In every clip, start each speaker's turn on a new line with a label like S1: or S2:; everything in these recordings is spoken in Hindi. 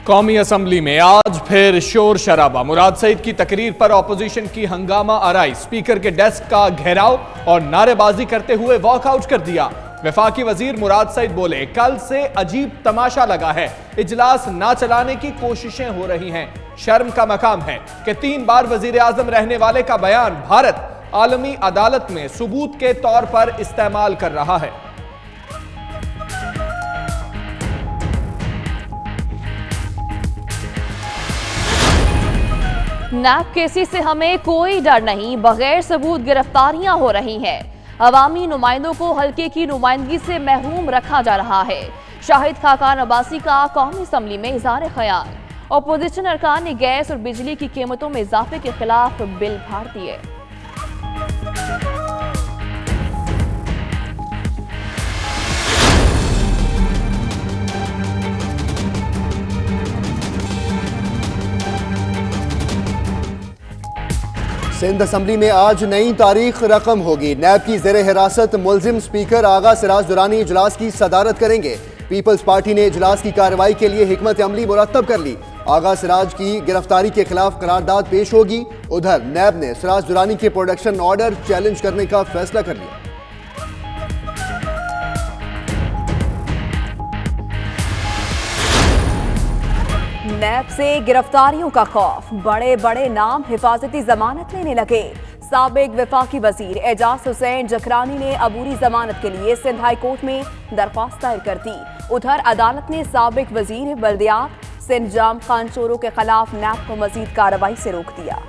S1: कौमी असम्बली में आज फिर शोर शराबा। मुराद सईद की तकरीर पर ऑपोजिशन की हंगामा आराई, स्पीकर के डेस्क का घेराव और नारेबाजी करते हुए वॉकआउट कर दिया। वफाकी वजीर मुराद सईद बोले, कल से अजीब तमाशा लगा है, इजलास ना चलाने की कोशिशें हो रही हैं। शर्म का मकाम है कि 3 बार वजीर आजम रहने वाले का बयान भारत आलमी अदालत में सबूत के तौर पर इस्तेमाल कर रहा है।
S2: नैब केसी से हमें कोई डर नहीं, बगैर सबूत गिरफ्तारियां हो रही हैं। अवामी नुमाइंदों को हल्के की नुमाइंदगी से महरूम रखा जा रहा है। शाहिद खाकान अब्बासी का कौमी असम्बली में इज़हार ख्याल। अपोजिशन अरकान ने गैस और बिजली की कीमतों में इजाफे के खिलाफ बिल फाड़ दिए।
S3: सिंध असम्बली में आज नई तारीख रकम होगी। नैब की ज़ेर हिरासत मुलजिम स्पीकर आगा सिराज दुरानी इजलास की सदारत करेंगे। पीपल्स पार्टी ने इजलास की कार्रवाई के लिए हिकमत अमली मुरतब कर ली। आगा सिराज की गिरफ्तारी के खिलाफ करारदाद पेश होगी। उधर नैब ने सिराज दुरानी के प्रोडक्शन ऑर्डर चैलेंज करने का फैसला कर लिया।
S4: नैब से गिरफ्तारियों का खौफ, बड़े बड़े नाम हिफाजती जमानत लेने लगे। साबिक वफाकी वजीर एजाज हुसैन जखरानी ने अबूरी जमानत के लिए सिंध हाई कोर्ट में दरख्वास्त दायर कर दी। उधर अदालत ने साबिक वजीर बल्दियात सिंध जाम खान चोरों के खिलाफ नैब को मजीद कार्रवाई से रोक दिया।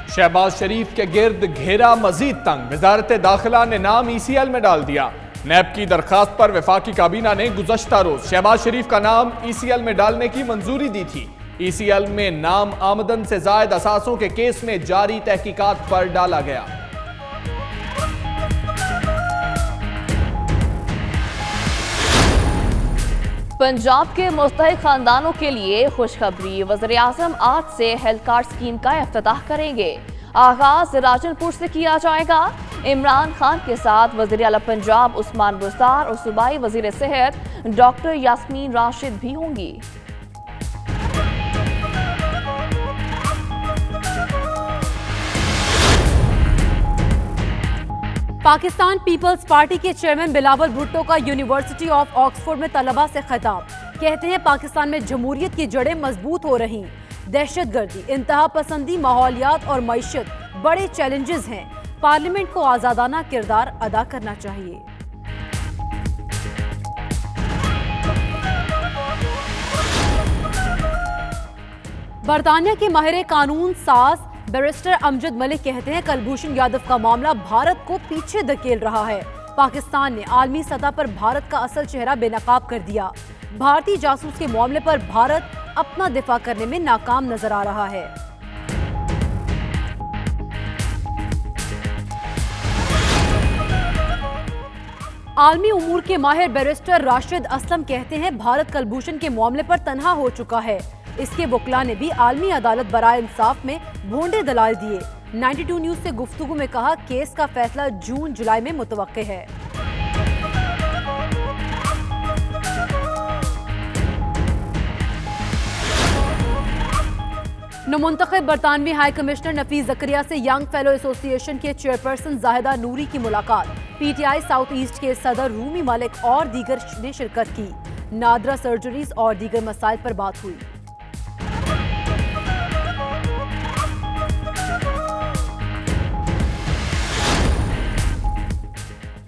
S1: शहबाज शरीफ के गिर्द घेरा मजीद तंग, वजारत दाखिला ने नाम ECL में डाल दिया। नैब की दरखास्त पर वफाकी काबीना ने गुज़श्ता रोज शहबाज शरीफ का नाम ECL में डालने की मंजूरी दी थी। ECL में नाम आमदन से जायद असासों के केस में जारी तहकीकात पर डाला गया।
S2: पंजाब के मुस्तहिक खानदानों के लिए खुशखबरी, वज़ीर आज़म आज से हेल्थ कार्ड स्कीम का इफ्तिताह करेंगे। आगाज राजनपुर से किया जाएगा। इमरान खान के साथ वज़ीर आला पंजाब उस्मान बुज़दार और सूबाई वज़ीर सेहत डॉक्टर यास्मीन राशिद भी होंगी।
S5: पाकिस्तान पीपल्स पार्टी के चेयरमैन बिलावल भुट्टो का यूनिवर्सिटी ऑफ ऑक्सफोर्ड में तलबा से खिताब। कहते हैं पाकिस्तान में जमहूरियत की जड़ें मजबूत हो रही, दहशतगर्दी, इंतहा पसंदी, माहौलियात और मईशत बड़े चैलेंजेस हैं। पार्लियामेंट को आजादाना किरदार अदा करना चाहिए। बरतानिया के माहिर कानून साज बैरिस्टर अमजद मलिक कहते हैं कुलभूषण यादव का मामला भारत को पीछे धकेल रहा है। पाकिस्तान ने आलमी सतह पर भारत का असल चेहरा बेनकाब कर दिया। भारतीय जासूस के मामले पर भारत अपना दिफा करने में नाकाम नजर आ रहा है। आलमी उमूर के माहिर बैरिस्टर राशिद असलम कहते हैं भारत कुलभूषण के मामले पर तन्हा हो चुका है। इसके वकला ने भी आलमी अदालत बराए इंसाफ में भोंडे दलाल दिए। 92 न्यूज से गुफ्तगू में कहा, केस का फैसला जून जुलाई में मुतवक्के है। नमुंतखब बरतानवी हाई कमिश्नर नफीस जकरिया से यंग फेलो एसोसिएशन के चेयरपर्सन जाहिदा नूरी की मुलाकात। PTI साउथ ईस्ट के सदर रूमी मलिक और दीगर ने शिरकत की। नादरा सर्जरीज और दीगर मसाइल पर बात हुई।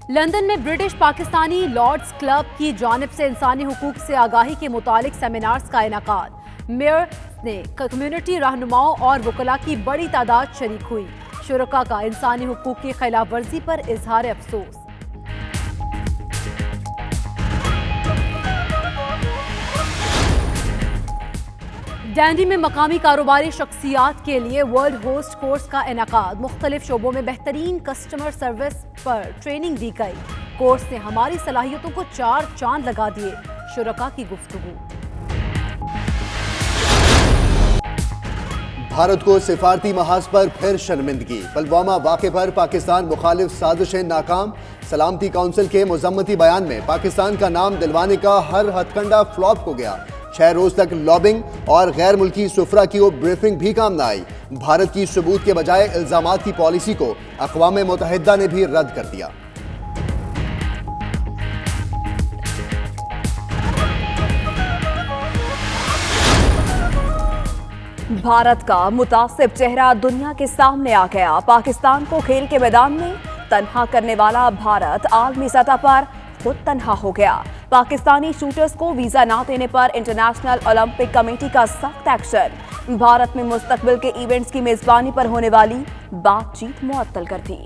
S5: लंदन में ब्रिटिश पाकिस्तानी लॉर्ड्स क्लब की जानिब से इंसानी हुकूक से आगाही के मुतालिक सेमिनार्स का इनेकाद। मेयर ने कम्युनिटी रहनुमाओं और वकला की बड़ी तादाद शरीक हुई। शुरका का इंसानी हुकूक की खिलाफ वर्जी पर इजहार अफसोस। डैंडी में मकामी कारोबारी शख्सियात के लिए वर्ल्ड होस्ट कोर्स का इनेकाद। मुख्तलिफ शोबों में बेहतरीन कस्टमर सर्विस पर ट्रेनिंग दी गई। कोर्स ने हमारी सलाहियतों को 4 चांद लगा दिए। शुरका की गुफ्तगू।
S3: भारत को सिफारती महाज पर फिर शर्मिंदगी। पुलवामा वाक़े पर पाकिस्तान मुखालिफ साजिशें नाकाम। सलामती काउंसिल के मुजम्मती बयान में पाकिस्तान का नाम दिलवाने का हर हथकंडा फ्लॉप हो गया। 6 रोज तक लॉबिंग और गैर मुल्की सुफरा की ब्रीफिंग भी काम न आई। भारत की सबूत के बजाय इल्जामात की पॉलिसी को अक़वाम मुत्तहिदा ने भी रद्द कर दिया।
S4: भारत का मुतासिब चेहरा दुनिया के सामने आ गया। पाकिस्तान को खेल के मैदान में तन्हा करने वाला भारत आलमी सतह पर खुद तन्हा हो गया। पाकिस्तानी शूटर्स को वीजा ना देने पर इंटरनेशनल ओलंपिक कमेटी का सख्त एक्शन। भारत में मुस्तकबिल के इवेंट्स की मेजबानी पर होने वाली बातचीत मुअत्तल कर दी।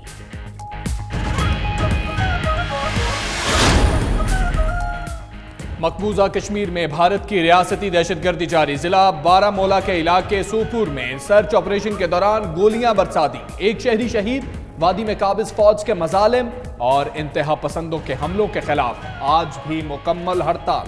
S1: मकबूजा कश्मीर में भारत की रियासती दहशतगर्दी जारी। जिला बारामूला के इलाके सोपुर में सर्च ऑपरेशन के दौरान गोलियां बरसा दी। एक शहरी शहीद। वादी में काबिज फौज के मजालिम और इंतहा पसंदों के हमलों के खिलाफ आज भी मुकम्मल हड़ताल।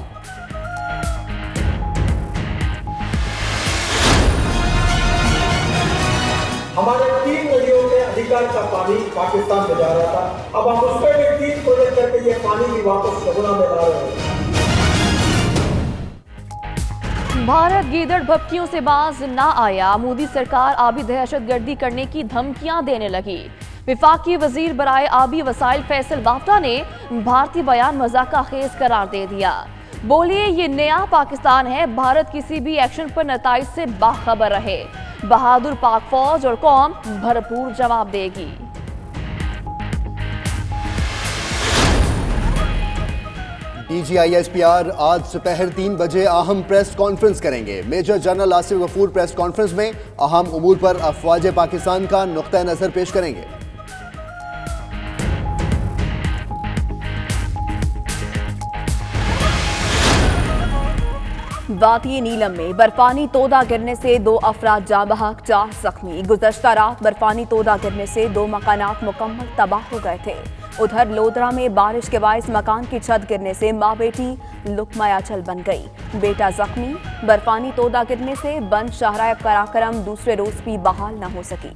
S6: हमारे 3 नदियों के अधिकार का पानी पाकिस्तान में जा रहा था। अब हम उस पर भी 3 प्रोजेक्ट करके ये पानी भी वापस यमुना में ला रहे हैं।
S2: भारत गीदड़ भपकियों से बाज ना आया। मोदी सरकार आबी दहशतगर्दी करने की धमकियां देने लगी। विफाकी वजीर बराए आबी वसाइल फैसल बाफ्ता ने भारतीय बयान मजाका खेज करार दे दिया। बोलिए ये नया पाकिस्तान है। भारत किसी भी एक्शन पर नताइज से बाखबर रहे। बहादुर पाक फौज और कौम भरपूर जवाब देगी।
S3: DGISPR आज दोपहर 3 बजे अहम प्रेस कॉन्फ्रेंस करेंगे। Major general Asif Ghafoor press conference में अहम उमूर पर अफवाज पाकिस्तान का नुक्ता नजर पेश करेंगे।
S4: वादी नीलम में बर्फानी तोदा गिरने से 2 अफराद जाँ बहक, 4 जख्मी। गुज़श्ता रात बर्फानी तोदा गिरने से 2 मकानात मुकम्मल तबाह हो गए थे। उधर लोधरा में बारिश के बायस मकान की छत गिरने से माँ बेटी लुकमायाचल बन गई। बेटा जख्मी। बर्फानी तोदा गिरने से बंद शाहराह कराकरम दूसरे रोज भी बहाल न हो सकी।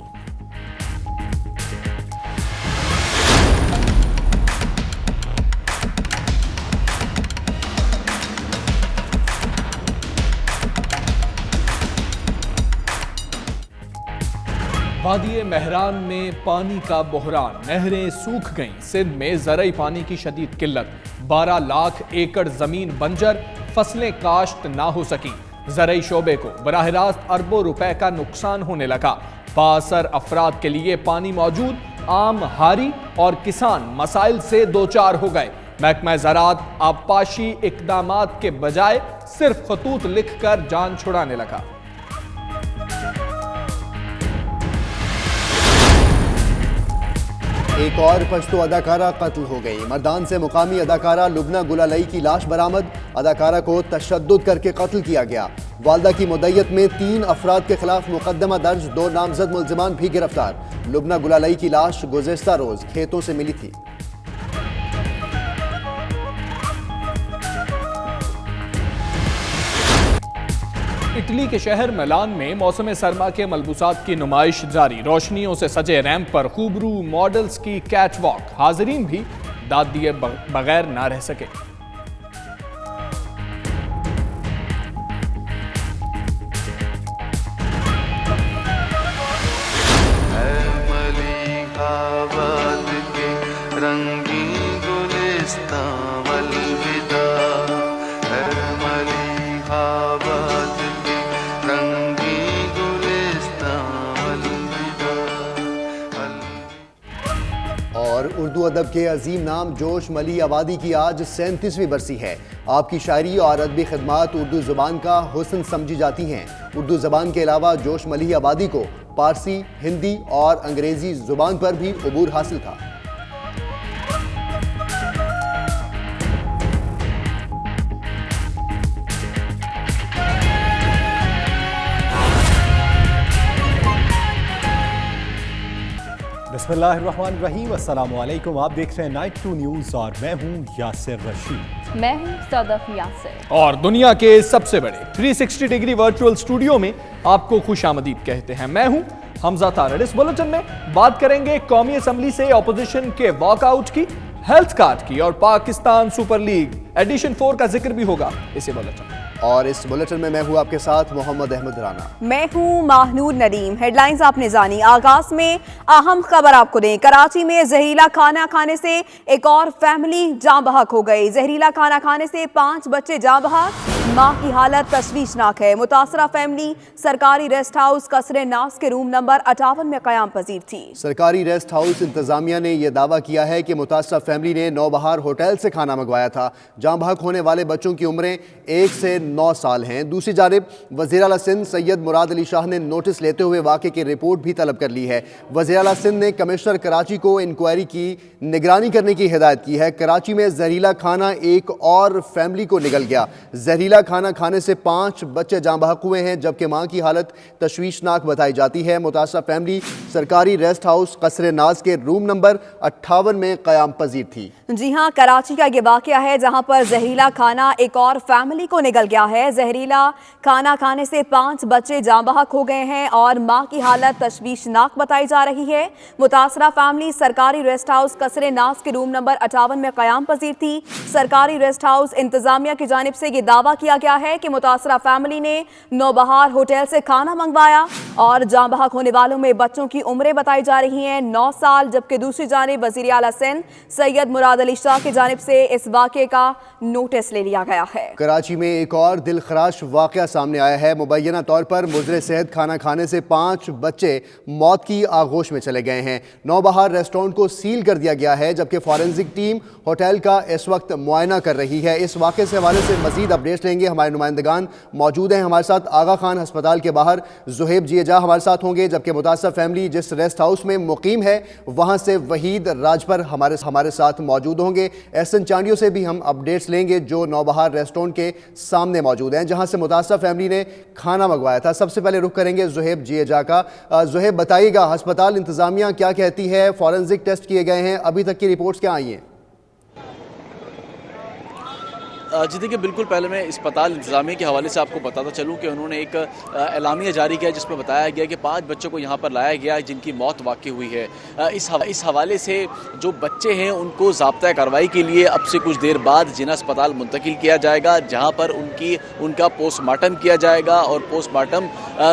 S1: वादी महरान में पानी का बहरान। नहरें सूख गईं। सिंध में ज़रई पानी की शदीद किल्लत। 12 लाख एकड़ जमीन बंजर। फसलें काश्त ना हो सकी। ज़रई शोबे को बराह रास्त अरबों रुपए का नुकसान होने लगा। बासर अफराद के लिए पानी मौजूद। आम हारी और किसान मसाइल से दो चार हो गए। महकमा ज़राअत आबपाशी इकदामात के बजाय सिर्फ खतूत लिखकर जान छुड़ाने लगा।
S3: एक और पश्तो अदाकारा कत्ल हो गई। मर्दान से मुकामी अदाकारा लुबना गुलालई की लाश बरामद। अदाकारा को तशद्दुद करके कत्ल किया गया। वालदा की मुद्दत में 3 अफराद के खिलाफ मुकदमा दर्ज। 2 नामजद मुल्जिमान भी गिरफ्तार। लुबना गुलालई की लाश गुज़श्ता रोज खेतों से मिली थी।
S1: इटली के शहर मिलान में मौसम सरमा के मलबूसात की नुमाइश जारी। रोशनियों से सजे रैंप पर खूबरू मॉडल्स की कैट वॉक। हाजिरीन भी दाद दिए बगैर ना रह सके।
S3: और उर्दू अदब के अजीम नाम जोश मली आबादी की आज 37वीं बरसी है। आपकी शायरी और अदबी खिदमात उर्दू ज़बान का हुस्न समझी जाती हैं। उर्दू ज़बान के अलावा जोश मली आबादी को पारसी, हिंदी और अंग्रेज़ी ज़ुबान पर भी अबूर हासिल था।
S7: बिस्मिल्लाहिर्रहमानिर्रहीम, अस्सलाम वालेकुम। आप देख रहे हैं नाइट 2 न्यूज़ और मैं हूं यासिर रशीद।
S2: मैं हूं सदफ यासिर।
S1: और दुनिया के सबसे बड़े 360 डिग्री वर्चुअल स्टूडियो में आपको खुशामदीद कहते हैं। मैं हूं हमजा तारड़। इस बुलेटिन में बात करेंगे कौमी असम्बली से ऑपोजिशन के वॉकआउट की, हेल्थ कार्ड की और पाकिस्तान सुपर लीग एडिशन 4 का जिक्र भी होगा इसी बुलेटिन।
S3: और इस बुलेटिन में मैं हूं आपके साथ मोहम्मद अहमद राना।
S4: मैं हूं माहनूर नदीम। हेडलाइंस आपने जानी। आगाज में अहम खबर आपको दें। कराची में जहरीला खाना खाने से एक और फैमिली जाँ बहक हो गई। जहरीला खाना खाने से 5 बच्चे जाँ बहक। मां की हालत तशवीशनाक है। मुतासरा फैमिली सरकारी रेस्ट हाउस कसरे नास के रूम नंबर 58 में क़याम पजीर थी।
S3: सरकारी रेस्ट हाउस इंतजामिया ने यह दावा किया है कि मुतासरा फैमिली ने नौबहार होटल से खाना मंगवाया था। जाँ बहक होने वाले बच्चों की उम्रें 1 से 9 साल हैं। दूसरी जानिब वज़ीर आला सिंध सैयद मुराद अली शाह ने नोटिस लेते हुए वाक़े की रिपोर्ट भी तलब कर ली है। वज़ीर आला सिंध ने कमिश्नर कराची को इंक्वायरी की निगरानी करने की हिदायत की है। कराची में जहरीला खाना एक और फैमिली को निगल गया। जहरीला खाना खाने से 5 बच्चे जाँ बहक हुए हैं, जबकि मां की हालत तशवीशनाक बताई जाती है। मुतासरा फैमिली सरकारी रेस्ट हाउस कसरे नाज के रूम नंबर 58 में क़याम पजीर थी।
S4: जी हां, कराची का ये वाक़या है जहां पर जहरीला खाना एक और फैमिली को निगल गया है। जहरीला खाना खाने से 5 बच्चे जाँ बहक हो गए हैं और मां की हालत तशवीशनाक बताई जा रही है। मुतासरा फैमिली सरकारी रेस्ट हाउस कसरे नास के रूम नंबर 58 में क़याम पजीर थी। सरकारी रेस्ट हाउस इंतजामिया की जानिब से ये दावा किया गया है कि मुतासरा फैमिली ने नौबहार होटल से खाना मंगवाया और जाँ बहक होने वालों में बच्चों की उम्रें बताई जा रही हैं 9 साल, जबकि दूसरी जानिब वज़ीर आला सिंध सैयद मुराद अली शाह की जानिब से इस वाक़े का नोटिस ले लिया गया है।
S3: कराची में एक और दिलखराश वाक़या सामने आया है। मुबैना तौर पर मुज़र सेहत खाना खाने से 5 बच्चे मौत की आगोश में चले गए हैं। नौबहार रेस्टोरेंट को सील कर दिया गया है, जबकि फॉरेंसिक टीम होटल का इस वक्त मुआयना कर रही है। इस वाक़े से हवाले से मज़ीद अपडेट्स लेंगे। हमारे नुमाइंदगान मौजूद हैं हमारे साथ। आगा खान अस्पताल के बाहर ज़ुहैब जिएजा हमारे साथ होंगे, जबकि मुतासर फैमिली जिस रेस्ट हाउस में मुकीम है वहाँ से वहीद राजपर हमारे साथ मौजूद होंगे। एहसन चांडियों से भी हम अपडेट्स लेंगे जो नौबहार रेस्टोरेंट के सामने मौजूद हैं जहां से मुतासर फैमिली ने खाना मंगवाया था। सबसे पहले रुख करेंगे ज़ुहैब जिएजा का। ज़ुहैब, बताइएगा अस्पताल इंतजामिया क्या कहती है? फॉरेंसिक टेस्ट किए गए हैं, अभी तक की रिपोर्ट्स क्या आई हैं?
S8: जी देखिए, बिल्कुल पहले मैं अस्पताल इंतजामिया के हवाले से आपको बताता चलूँ कि उन्होंने एक एलामिया जारी किया जिसमें बताया गया कि 5 बच्चों को यहाँ पर लाया गया जिनकी मौत वाक़ई हुई है। इस हवाले से जो बच्चे हैं उनको ज़ाब्ता कार्रवाई के लिए अब से कुछ देर बाद जिना अस्पताल मुंतकिल किया जाएगा, जहाँ पर उनका पोस्टमार्टम किया जाएगा और पोस्टमार्टम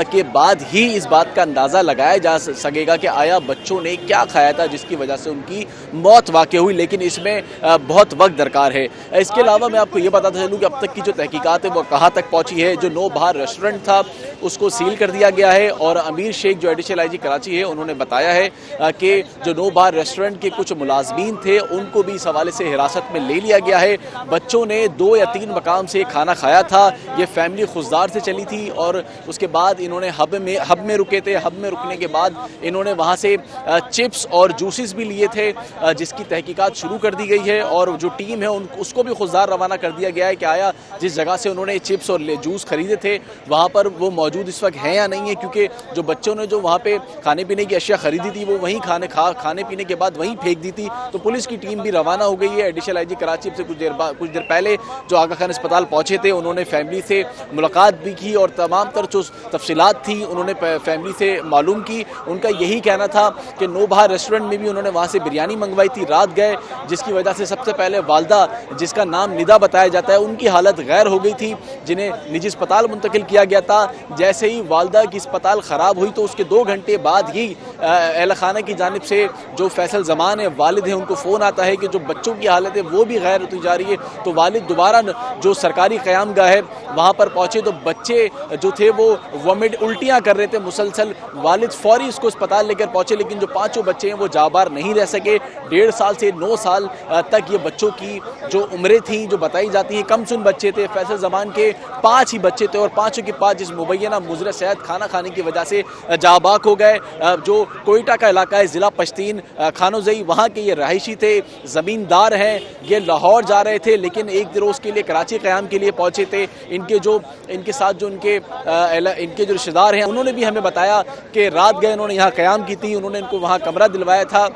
S8: के बाद ही इस बात का अंदाज़ा लगाया जा सकेगा कि आया बच्चों ने क्या खाया था जिसकी वजह से उनकी मौत वाक़ई हुई। लेकिन इसमें बहुत वक्त दरकार है। इसके अलावा मैं आपको ये बताता चलूँ कि अब तक की जो तहकीकात है वो कहाँ तक पहुँची है। जो नौबहार रेस्टोरेंट था उसको सील कर दिया गया है और अमीर शेख जो एडिशनल आईजी कराची है उन्होंने बताया है कि जो नौबहार रेस्टोरेंट के कुछ मुलाजमीन थे उनको भी इस हवाले से हिरासत में ले लिया गया है। बच्चों ने 2 या 3 मकाम से खाना खाया था। ये फैमिली खुशदार से चली थी और उसके बाद इन्होंने हब में रुके थे। हब में रुकने के बाद इन्होंने वहाँ से चिप्स और जूसेस भी लिए थे जिसकी तहकीकात शुरू कर दी गई है और जो टीम है उसको भी खुशदार रवाना कर दिया गया है कि आया जिस जगह से उन्होंने चिप्स और जूस खरीदे थे वहाँ पर वो मौजूद इस वक्त हैं या नहीं है, क्योंकि जो बच्चों ने जो वहाँ पे खाने पीने की अशिया खरीदी थी वो वहीं खाने पीने के बाद वहीं फेंक दी थी। तो पुलिस की टीम भी रवाना हो गई है। एडिशनल आईजी कराची से कुछ देर पहले जो आगा खान अस्पताल पहुँचे थे उन्होंने फैमिली से मुलाकात भी की और तमाम तर जो तफसीलात थी उन्होंने फैमिली से मालूम की। उनका यही कहना था कि नौबहार रेस्टोरेंट में भी उन्होंने वहाँ से बिरयानी मंगवाई थी, रात गए जिसकी वजह से सबसे पहले वालदा जिसका नाम निदा बताया जाता है उनकी हालत गैर हो गई थी, जिन्हें निजी अस्पताल मुंतकिल किया गया था। जैसे ही वालदा की अस्पताल ख़राब हुई तो उसके 2 घंटे बाद ही अहल खाना की जानिब से जो फैसल जमान है वालिद है उनको फ़ोन आता है कि जो बच्चों की हालत है वो भी गैर होती जा रही है। तो वालिद दोबारा जो सरकारी क़यामगाह है वहाँ पर पहुँचे तो बच्चे जो थे वो वॉमिट उल्टियाँ कर रहे थे मुसलसल। वालिद फौरी इसको अस्पताल लेकर पहुँचे, लेकिन जो 5 बच्चे हैं वो जाबार नहीं रह सके। 1.5 साल से 9 साल तक ये बच्चों की जो उम्रें थी जो बताई जाती हैं कम सुन बच्चे थे। फैसल जमान के 5 ही बच्चे थे और 5 के 5 जिस मुबैना मुज़र सेहत खाना खाने की वजह से जाबाक हो गए। जो कोयटा का इलाका है, ज़िला पश्तीन खानोजई, वहाँ के ये रहायशी थे, ज़मींदार हैं। ये लाहौर जा रहे थे लेकिन एक रोज़ के लिए कराची क़याम के लिए पहुँचे थे। इनके साथ जो इनके जो रिश्तेदार हैं उन्होंने भी हमें बताया कि रात गए उन्होंने यहाँ क़याम की थी, उन्होंने इनको वहाँ कमरा दिलवाया था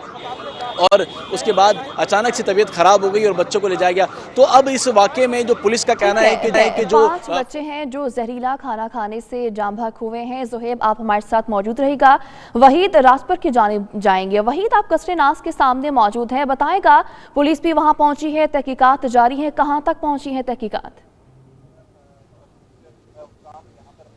S8: और उसके बाद अचानक से तबीयत खराब हो गई और बच्चों को ले जाया गया। तो अब इस वाक़े में जो पुलिस का कहना है कि जो
S2: 5 बच्चे हैं जो जहरीला खाना खाने से जाम बहक हुए हैं। ज़ुहैब, आप हमारे साथ मौजूद रहेगा। वहीद राजपुर की जानिब जाएंगे। वहीद, आप कसरे नाज के सामने मौजूद हैं, बताएगा पुलिस भी वहां पहुंची है, तहकीकात जारी है, कहां तक पहुंची है तहकीकात?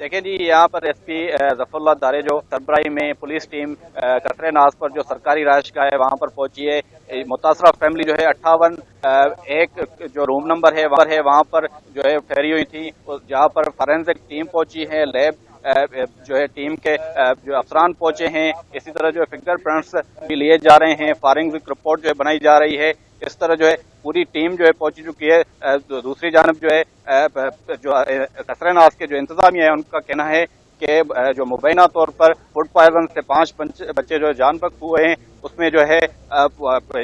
S9: देखें जी, यहाँ पर एसपी जफरुल्लाह दारे जो सरबराही में पुलिस टीम कसरे नाज पर जो सरकारी राइशगाह है वहाँ पर पहुंची है। मुतासरा फैमिली जो है 58 एक जो रूम नंबर है वहाँ पर जो है ठहरी हुई थी, जहाँ पर फॉरेंसिक टीम पहुंची है, लैब जो है टीम के जो अफसरान पहुंचे हैं। इसी तरह जो फिंगरप्रिंट्स भी लिए जा रहे हैं, फॉरेंसिक रिपोर्ट जो है बनाई जा रही है। इस तरह जो है पूरी टीम जो है पहुंच चुकी है। दूसरी जानब जो है जो कसरे नाज के जो इंतजामिया है उनका कहना है कि जो मुबैना तौर पर फूड पॉइजन से 5 बच्चे जो जान बहक हुए हैं, उसमें जो है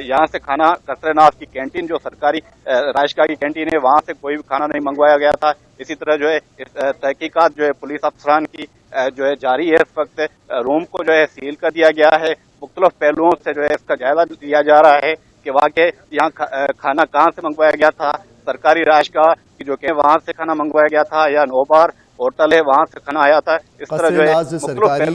S9: यहाँ से खाना कसरे नाज की कैंटीन जो सरकारी राइशगाह की कैंटीन है वहाँ से कोई भी खाना नहीं मंगवाया गया था। इसी तरह जो है तहकीकात जो है पुलिस अफसरान की जो है जारी है। इस वक्त रूम को जो है सील कर दिया गया है। मुख्तलिफ पहलुओं से जो है इसका जायजा लिया जा रहा है कि वाकई यहाँ खाना कहाँ से मंगवाया गया था, सरकारी राइशगाह की जो कि वहाँ से खाना मंगवाया गया था या नौबार होटल है वहाँ से खाना आया था। इस तरह जो है
S3: सरकारी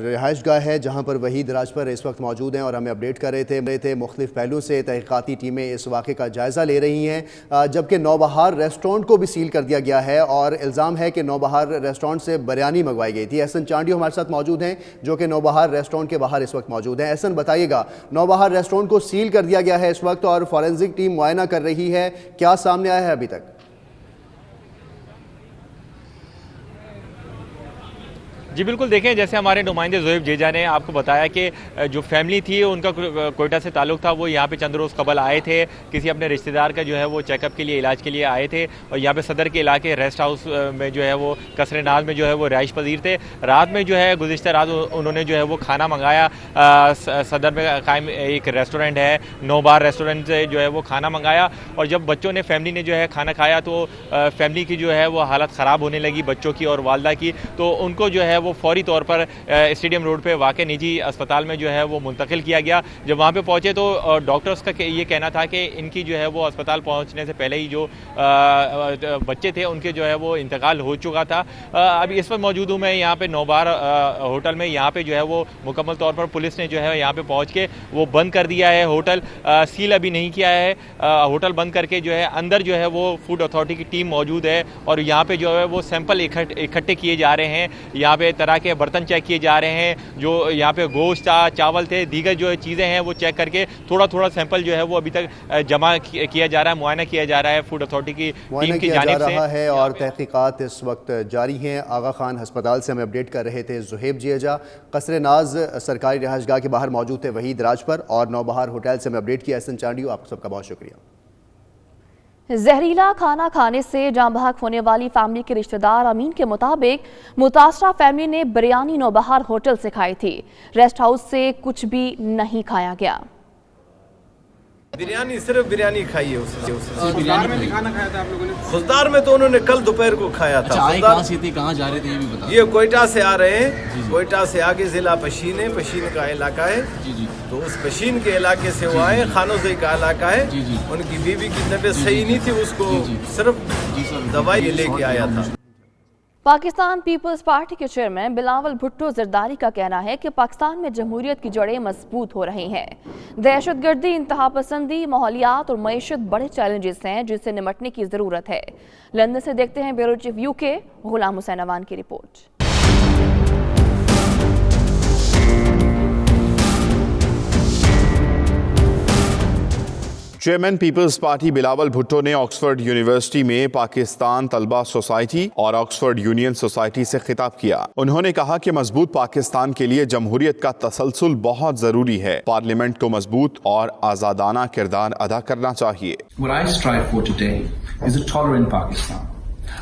S3: रिहाइशगाह है जहाँ पर वहीद राजपुर इस वक्त मौजूद हैं और हमें अपडेट कर रहे थे। मुख्तलिफ पहलुओं से तहकीकाती टीमें इस वाक़े का जायज़ा ले रही हैं, जबकि नौबहार रेस्टोरेंट को भी सील कर दिया गया है और इल्ज़ाम है कि नौबहार रेस्टोरेंट से बिरयानी मंगवाई गई थी। एहसन चांडियो हमारे साथ मौजूद हैं जो कि नौबहार रेस्टोरेंट के बाहर इस वक्त मौजूद हैं। एहसन, बताइएगा, नौबहार रेस्टोरेंट को सील कर दिया गया है इस वक्त और फॉरेंसिक टीम मुआयना कर रही है, क्या सामने आया है अभी तक?
S10: जी बिल्कुल, देखें जैसे हमारे नुमाइंदे ज़ुहैब जेजा ने आपको बताया कि जो फैमिली थी उनका कोयटा से ताल्लुक़ था, वो यहाँ पे चंद रोज़ कबल आए थे, किसी अपने रिश्तेदार का जो है वो चेकअप के लिए, इलाज के लिए आए थे और यहाँ पे सदर के इलाके रेस्ट हाउस में जो है वो कसरे नाज में जो है वो रिहाइश पजीर थे। रात में जो है गुज़िश्ता रात उन्होंने जो है वो खाना मंगाया। सदर में कायम एक रेस्टोरेंट है, नौबार रेस्टोरेंट से जो है वो खाना मंगाया और जब बच्चों ने, फैमिली ने जो है खाना खाया तो फैमिली की जो है वो हालत ख़राब होने लगी, बच्चों की और वालदा की। तो उनको जो है वो फौरी तौर पर स्टेडियम रोड पे वाक़ निजी अस्पताल में जो है वो मुंतकिल किया गया। जब वहाँ पे पहुँचे तो डॉक्टर्स का ये कहना था कि इनकी जो है वो अस्पताल पहुँचने से पहले ही जो बच्चे थे उनके जो है वो इंतकाल हो चुका था। अभी इस वक्त मौजूद हूँ मैं यहाँ पे नौबार होटल में। यहाँ पे जो है वो मुकम्मल तौर पर पुलिस ने जो है यहाँ पे पहुँच के वो बंद कर दिया है। होटल सील अभी नहीं किया है, होटल बंद करके जो है अंदर जो है वो फूड अथॉरिटी की टीम मौजूद है और यहाँ पे जो है वो सैंपल इकट्ठे किए जा रहे हैं। यहाँ पे तरह के बर्तन चेक किए जा रहे हैं, जो यहाँ पे गोश्त था, चावल थे, दीगर जो चीज़ें हैं वो चेक करके थोड़ा थोड़ा सैंपल जो है वो अभी तक जमा किया जा रहा है, मुआयना किया जा रहा है फूड अथॉरिटी की टीम की जानिब से है
S3: और तहकीकात इस वक्त जारी हैं। आगा खान अस्पताल से हमें अपडेट कर रहे थे ज़ुहैब जेजा। कसरे नाज सरकारी रिहाइशगाह के बाहर मौजूद थे वहीद राजपुर और नौबहार होटल से हमें अपडेट किया। एहसन चांडियो, आप सबका बहुत शुक्रिया।
S2: जहरीला खाना खाने से जाम बहक होने वाली फैमिली के रिश्तेदार अमीन के मुताबिक मुतासरा फैमिली ने बिरयानी नौबहार होटल से खाई थी, रेस्ट हाउस से कुछ भी नहीं खाया गया।
S11: बिरयानी, सिर्फ बिरयानी खाई है उसने। बिरयानी में खाना खाया था आप लोगों ने? खुशदार में तो उन्होंने कल दोपहर को खाया था।
S12: कहाँ से थे, कहाँ जा रहे थे ये भी बता।
S11: ये कोयटा से आ रहे हैं, कोयटा से आगे जिला पशीन है, पशीन का इलाका है जी। तो उस पशीन के इलाके से वो आए, खानोजई का इलाका है जी। उनकी बीवी की तबीयत सही नहीं थी, उसको सिर्फ दवाई लेके आया था।
S2: पाकिस्तान पीपल्स पार्टी के चेयरमैन बिलावल भुट्टो जरदारी का कहना है कि पाकिस्तान में जमहूरियत की जड़ें मजबूत हो रही हैं। दहशतगर्दी, इंतहा पसंदी, माहौलियात और मईशत बड़े चैलेंजेस हैं जिससे निपटने की ज़रूरत है। लंदन से देखते हैं bureau chief UK Ghulam Hussain Awan की रिपोर्ट।
S13: चेयरमैन पीपल्स पार्टी बिलावल भुट्टो ने ऑक्सफोर्ड यूनिवर्सिटी में पाकिस्तान तलबा सोसाइटी और ऑक्सफोर्ड यूनियन सोसाइटी से खिताब किया। उन्होंने कहा कि मजबूत पाकिस्तान के लिए जमहूरियत का तसलसल बहुत जरूरी है। पार्लियामेंट को मजबूत और आजादाना किरदार अदा करना चाहिए।
S14: What I strive for today is a tolerant Pakistan.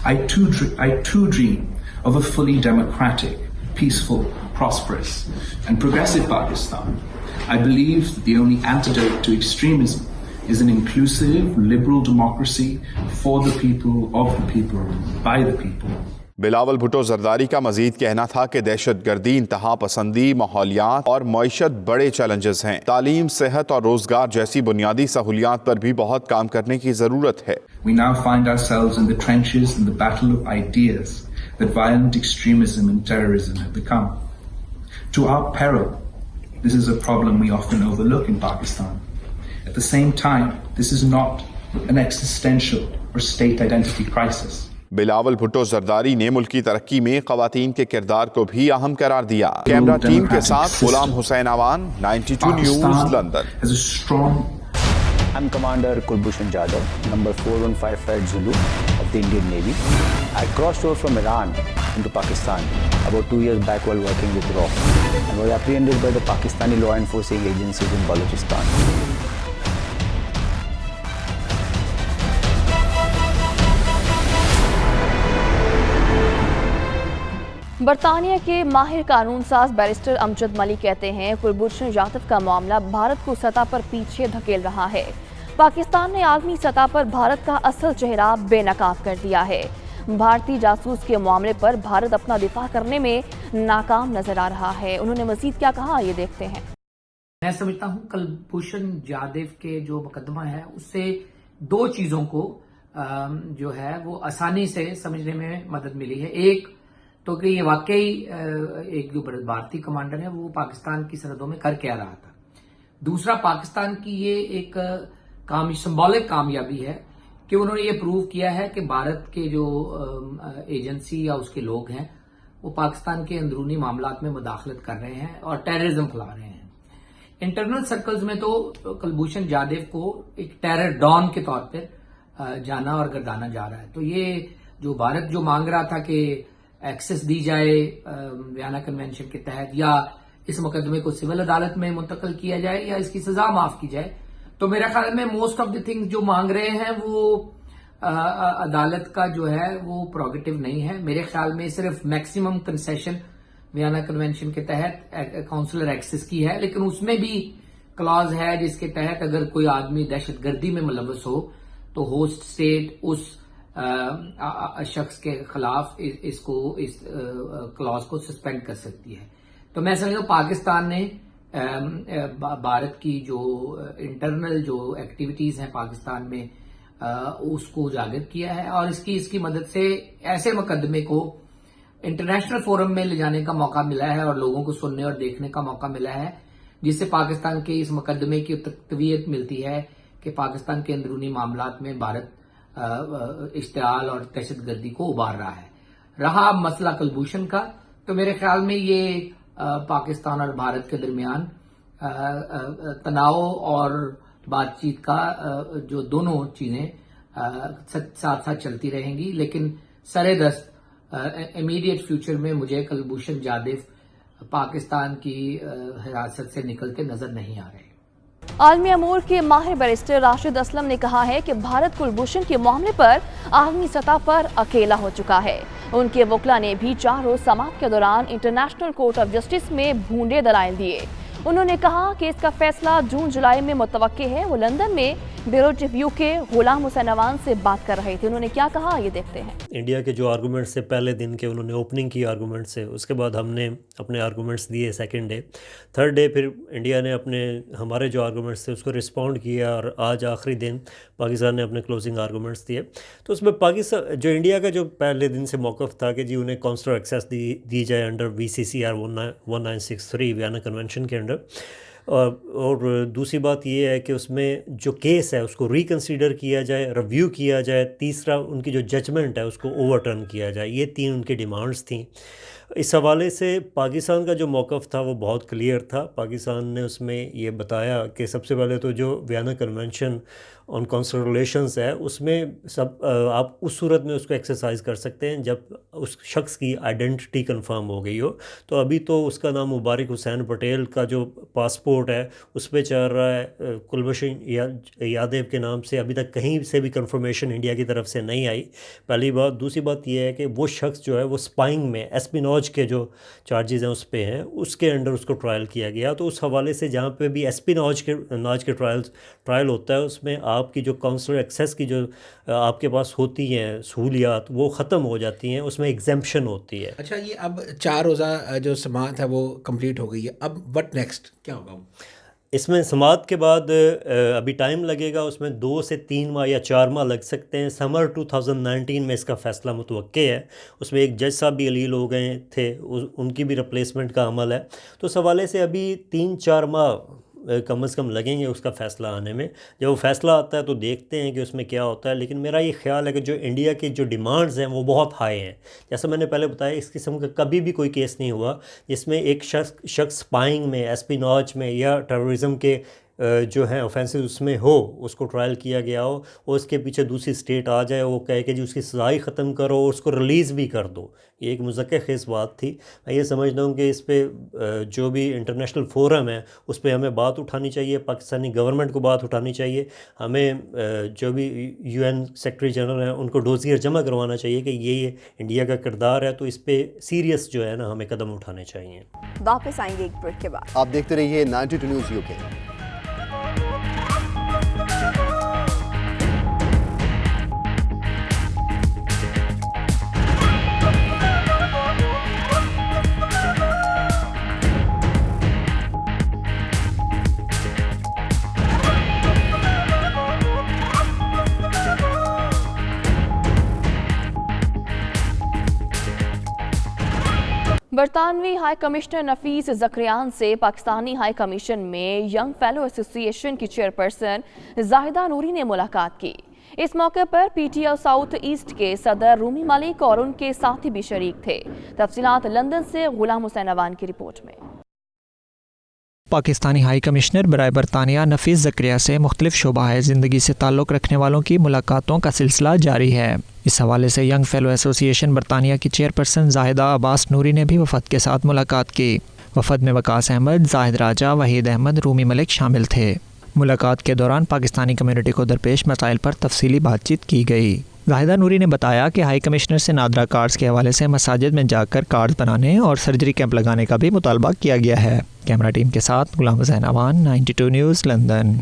S14: I too dream of a fully democratic, peaceful, prosperous and progressive Pakistan. I believe that the only antidote to extremism is an inclusive, liberal democracy for the people, of the people, by the people.
S13: Bilawal Bhutto Zardari का मजीद कहना था कि दहशतगर्दी, इंतहा पसंदी, माहौलियात और मईशत बड़े चैलेंजेस हैं। तालीम, सेहत और रोजगार जैसी बुनियादी सहूलियात पर भी बहुत काम करने की जरूरत है।
S14: We now find ourselves in the trenches in the battle of ideas that violent extremism and terrorism have become. To our peril, this is a problem we often overlook in Pakistan. At the same time, this is not an existential or state identity crisis.
S13: Bilawal Bhutto Zardari ने मुल्क की तरक्की में खवातीन के किरदार को भी अहम करार दिया। कैमरा टीम के साथ Ghulam Hussain Awan, 92 news, London.
S15: I'm Commander Kulbhushan Jadhav, number 4155 Zulu of the Indian Navy. I crossed over from Iran into Pakistan about 2 years back while working with RAW and was apprehended by the Pakistani law enforcing agencies in Balochistan.
S2: बरतानिया के माहिर कानून साज बैरिस्टर अमजद मलिक कहते हैं कुलभूषण जाधव का मामला भारत को सतह पर पीछे धकेल रहा है। पाकिस्तान ने आलमी सतह पर भारत का असल चेहरा बेनकाब कर दिया है। भारतीय जासूस के मामले पर भारत अपना दिफा करने में नाकाम नजर आ रहा है। उन्होंने मजीद क्या कहा, ये देखते हैं।
S16: मैं समझता हूँ कुलभूषण जाधव के जो मुकदमा है उससे दो चीजों को जो है वो आसानी से समझने में मदद मिली है। एक तो कि ये वाकई एक जो भारतीय कमांडर है वो पाकिस्तान की सरहदों में कर क्या रहा था। दूसरा, पाकिस्तान की ये एक सिंबॉलिक कामयाबी है कि उन्होंने ये प्रूव किया है कि भारत के जो एजेंसी या उसके लोग हैं वो पाकिस्तान के अंदरूनी मामलात में मुदाखलत कर रहे हैं और टेररिज्म फैला रहे हैं। इंटरनल सर्कल्स में तो कुलभूषण जाधव को एक टेरर डॉन के तौर पर जाना और गर्दाना जा रहा है। तो ये जो भारत जो मांग रहा था कि एक्सेस दी जाए वियना कन्वेंशन के तहत या इस मुकदमे को सिविल अदालत में मुंतकिल किया जाए या इसकी सजा माफ की जाए, तो मेरे ख्याल में मोस्ट ऑफ द थिंग्स जो मांग रहे हैं वो अदालत का जो है वो प्रोगेटिव नहीं है। मेरे ख्याल में सिर्फ मैक्सिमम कंसेशन वियना कन्वेंशन के तहत काउंसलर एक्सेस की है, लेकिन उसमें भी क्लॉज है जिसके तहत अगर कोई आदमी दहशतगर्दी में मुलव्वस हो तो होस्ट स्टेट उस शख्स के खिलाफ इस क्लॉज को सस्पेंड कर सकती है। तो मैं समझता हूँ पाकिस्तान ने भारत की जो इंटरनल जो एक्टिविटीज हैं पाकिस्तान में उसको उजागर किया है और इसकी मदद से ऐसे मुकदमे को इंटरनेशनल फोरम में ले जाने का मौका मिला है और लोगों को सुनने और देखने का मौका मिला है, जिससे पाकिस्तान के इस मुकदमे की तकवीयत मिलती है कि पाकिस्तान के अंदरूनी मामलात में भारत इश्तिआल और दहशतगर्दी को उबार रहा है। रहा मसला कुलभूषण का, तो मेरे ख्याल में ये पाकिस्तान और भारत के दरमियान तनाव और बातचीत का जो दोनों चीजें साथ साथ चलती रहेंगी, लेकिन सरेदस्त इमीडिएट फ्यूचर में मुझे कुलभूषण जाधव पाकिस्तान की हिरासत से निकलते नजर नहीं आ रहे।
S2: आलमी अमूर के माहिर बैरिस्टर राशिद असलम ने कहा है कि भारत कुलभूषण के मामले पर आलमी सतह पर अकेला हो चुका है। उनके वकील ने भी 4 रोज समाअत के दौरान इंटरनेशनल कोर्ट ऑफ जस्टिस में भूंडे दलाइल दिए। उन्होंने कहा कि इसका फैसला जून जुलाई में मुतवक्के है। वो लंदन में bureau chief UK Ghulam Hussain Awan से बात कर रहे थे। उन्होंने क्या कहा, ये देखते हैं।
S17: इंडिया के जो आर्गूमेंट्स से पहले दिन के उन्होंने ओपनिंग की आर्गूमेंट्स से, उसके बाद हमने अपने आर्गूमेंट्स दिए सेकंड डे, थर्ड डे फिर इंडिया ने हमारे जो आर्गूमेंट्स थे उसको रिस्पॉन्ड किया और आज आखिरी दिन पाकिस्तान ने अपने क्लोजिंग आर्गूमेंट्स दिए। तो उसमें पाकिस्तान जो इंडिया का जो पहले दिन से मौक़िफ़ था कि जी उन्हें कॉन्सुलर एक्सेस दी जाए अंडर VCCR 1963 वियना कन्वेंशन के अंडर, और दूसरी बात ये है कि उसमें जो केस है उसको रिकन्सिडर किया जाए, रिव्यू किया जाए, तीसरा उनकी जो जजमेंट है उसको ओवरटर्न किया जाए। ये 3 उनकी डिमांड्स थी। इस हवाले से पाकिस्तान का जो मौक़िफ़ था वो बहुत क्लियर था। पाकिस्तान ने उसमें ये बताया कि सबसे पहले तो जो Vienna convention on consular relations है उसमें सब आप उस सूरत में उसको एक्सरसाइज कर सकते हैं जब उस शख्स की आइडेंटिटी कंफर्म हो गई हो। तो अभी तो उसका नाम मुबारक हुसैन पटेल का जो पासपोर्ट है उस पर चल रहा है कुलभूषण यादव के नाम से। अभी तक कहीं से भी कंफर्मेशन इंडिया की तरफ से नहीं आई, पहली बात। दूसरी बात यह है कि वो शख्स जो है वो स्पाइंग में, एस्पिनॉज नॉज के जो चार्जेस हैं उस पे हैं, उसके अंडर उसको ट्रायल किया गया। तो उस हवाले से जहाँ पे भी एसपी नॉज के ट्रायल होता है, उसमें आपकी जो काउंसलर एक्सेस की जो आपके पास होती हैं सहूलियात, वो ख़त्म हो जाती हैं, उसमें एग्जेम्पशन होती है।
S16: अच्छा, ये अब 4 रोज़ा जो समाअत है वो कंप्लीट हो गई है, अब व्हाट नेक्स्ट, क्या होगा?
S17: इसमें समाअत के बाद अभी टाइम लगेगा, उसमें 2 से 3 माह या 4 माह लग सकते हैं। समर 2019 में इसका फ़ैसला मुतवक्के है। उसमें एक जज साहब भी अलील हो गए थे, उनकी भी रिप्लेसमेंट का अमल है। तो इस हवाले से अभी 3-4 माह कम से कम लगेंगे उसका फ़ैसला आने में। जब वो फ़ैसला आता है तो देखते हैं कि उसमें क्या होता है। लेकिन मेरा ये ख्याल है कि जो इंडिया की जो डिमांड्स हैं वो बहुत हाई हैं। जैसे मैंने पहले बताया, इस किस्म का कभी भी कोई केस नहीं हुआ जिसमें एक शख्स स्पाइंग में, एस्पिनॉज में या टेररिज्म के जो हैं ऑफेंसेस उसमें हो, उसको ट्रायल किया गया हो और उसके पीछे दूसरी स्टेट आ जाए, वो कहे कि जी उसकी सज़ाई ख़त्म करो और उसको रिलीज़ भी कर दो। ये एक मुज़क्क़र बात थी। मैं ये समझता हूँ कि इस पर जो भी इंटरनेशनल फोरम है उस पर हमें बात उठानी चाहिए, पाकिस्तानी गवर्नमेंट को बात उठानी चाहिए। हमें जो भी UN सेक्रेटरी जनरल हैं उनको डोज़ियर जमा करवाना चाहिए कि ये इंडिया का किरदार है, तो इस पर सीरियस जो है ना हमें कदम उठाने चाहिए।
S4: वापस आएंगे एक ब्रेक के बाद।
S3: आप देखते रहिए 92 न्यूज़ UK।
S2: बरतानवी हाई कमिश्नर नफीस ज़करियान से पाकिस्तानी हाई कमीशन में यंग फेलो एसोसिएशन की चेयरपर्सन जाहिदा नूरी ने मुलाकात की। इस मौके पर PTO साउथ ईस्ट के सदर रूमी मलिक और उनके साथी भी शरीक थे। तफसीलात लंदन से गुलाम हुसैन अवान की रिपोर्ट में।
S18: पाकिस्तानी हाई कमिश्नर बराए बरतानिया नफीस ज़करिया से मुख्तलिफ शोबाए ज़िंदगी से ताल्लुक़ रखने वालों की मुलाकातों का सिलसिला जारी है। इस हवाले से यंग फेलो एसोसिएशन बरतानिया की चेयरपर्सन जाहिदा अब्बास नूरी ने भी वफ़द के साथ मुलाकात की। वफ़द में वकास अहमद, जाहिद राजा, वहीद अहमद, रूमी मलिक शामिल थे। मुलाकात के दौरान पाकिस्तानी कम्यूनिटी को दरपेश मसाइल पर तफसीली बातचीत की गई। जाहिदा नूरी ने बताया कि हाई कमिश्नर से नादरा कार्ड्स के हवाले से मसाजिद में जाकर कार्ड बनाने और सर्जरी कैंप लगाने का भी मुतालबा किया गया है। कैमरा टीम के साथ Ghulam Hussain Awan, 92 news, London.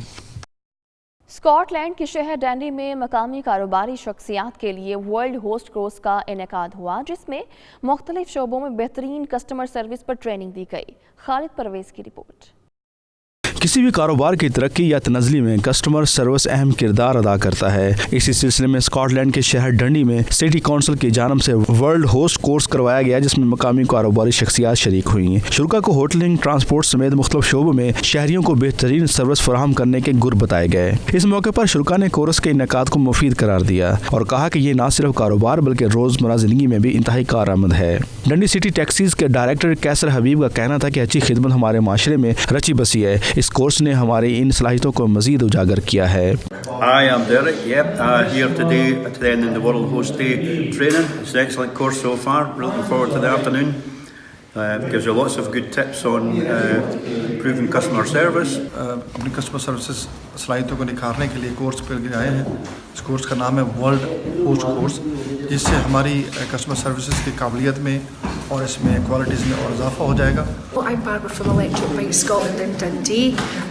S2: Scotland के शहर डंडी में मकामी कारोबारी शख्सियात के लिए वर्ल्ड होस्ट कोर्स का इनेकाद हुआ, जिसमें मुख्तलिफ शोबों में बेहतरीन कस्टमर सर्विस पर ट्रेनिंग दी गई। खालिद परवेज़ की रिपोर्ट।
S19: किसी भी कारोबार की तरक्की या तनज़ली में कस्टमर सर्विस अहम किरदार अदा करता है। इसी सिलसिले में स्कॉटलैंड के शहर डंडी में सिटी काउंसिल की जानब से वर्ल्ड होस्ट कोर्स करवाया गया, जिसमें मकामी कारोबारी शख्सियात शरीक हुई। शुरा को होटलिंग, ट्रांसपोर्ट समेत मुख्तलिफ शोबों में शहरियों को बेहतरीन सर्विस फराहम करने के गुर बताए गए। इस मौके पर शुरा ने कोर्स के इनेकाद को मुफीद करार दिया और कहा कि ये न सिर्फ कारोबार बल्कि रोजमर्रा जिंदगी में भी इंतहाई कारआमद है। डंडी सिटी टैक्सीज के डायरेक्टर कैसर हबीब का कहना था कि अच्छी खिदमत हमारे माशरे में रची बसी है। इस कोर्स ने हमारी इन सलाहियतों को मजीद उजागर किया है।
S20: I am Derek, here today attending the World Host Day training. It's an excellent course so far. Looking forward to the afternoon. Gives you lots of good tips on improving customer service.
S21: अपनी कस्टमर सर्विसेज सलाहियतों को निखारने के लिए कोर्स पर आए हैं। इस कोर्स का नाम है वर्ल्ड होस्ट कोर्स, जिससे हमारी कस्टमर सर्विसेज की काबिलियत में और इसमें क्वालिटीज़ में और इजाफा हो जाएगा।
S22: I'm Barbara from Electric Bike Scotland in Dundee.